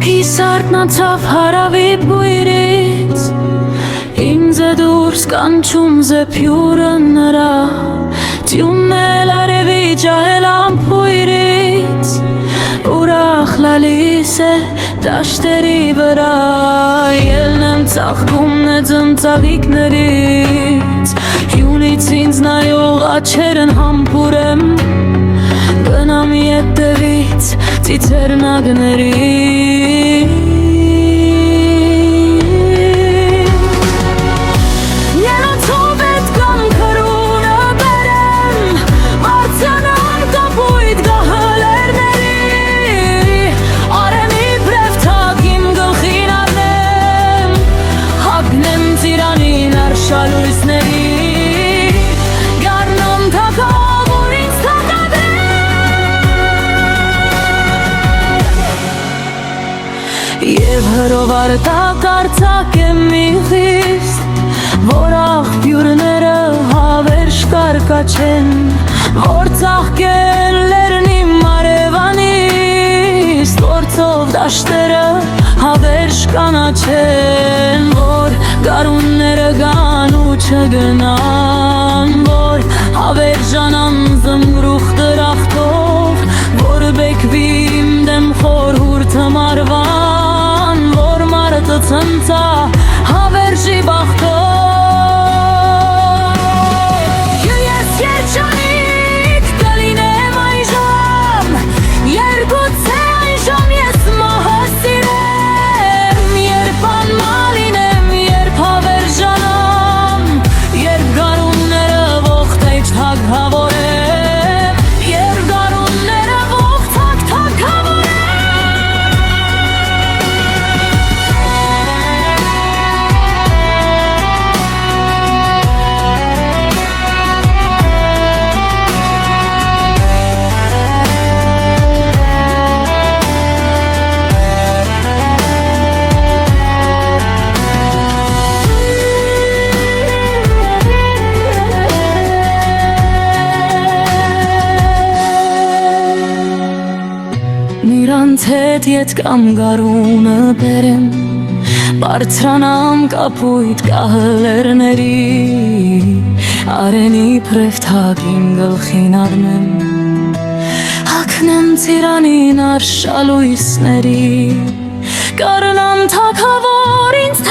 Հոգիս արթնացավ հարավի բույրից, ինձ է դուրս կանչում զեփյուրը նրա, Տյունն արևի ջահել ամփույրից, ուրախ լալիս է դաշտերի վրա, Ելն եմ ծաղկում նեծն ծաղիկներից, Հյունից ինձ նայող աչերն համբուր եմ, Գնամ ետևից ծիծեռնագների Եվ հրովար տակ արձակ եմ մի խիստ, Որ աղբյուրները հավերժ կարկաչեն, Որ ծաղկեն լերնի մարևանից, Գործով դաշտերը հավերժ կանաչեն, Որ գարունները գան ու չգնան, Որ հավերժանան զմրուխ դրախտով, Որ բեկվի իմ դեմ խորհուրդը մարվան, Որ մարդը ցնցա հավերժի բախտով Ես երջանիկ կլինեմ այժմ, Երգուցե այժմ ես մահը սիրեմ, Երբ անմալին եմ, երբ հավերժանամ, Երբ գարունները ողթեջ թագավորեմ, Երբ գարունները ողթակ թագավորեմ Նրանց հետ ետ կամ գարունը բերեմ, Բարձրանամ կապույտ կահլերների, Արենի պրև թագին գլխին արնեմ, Հագնեմ ծիրանին արշալույսների, Կարնամ թագավոր ինձ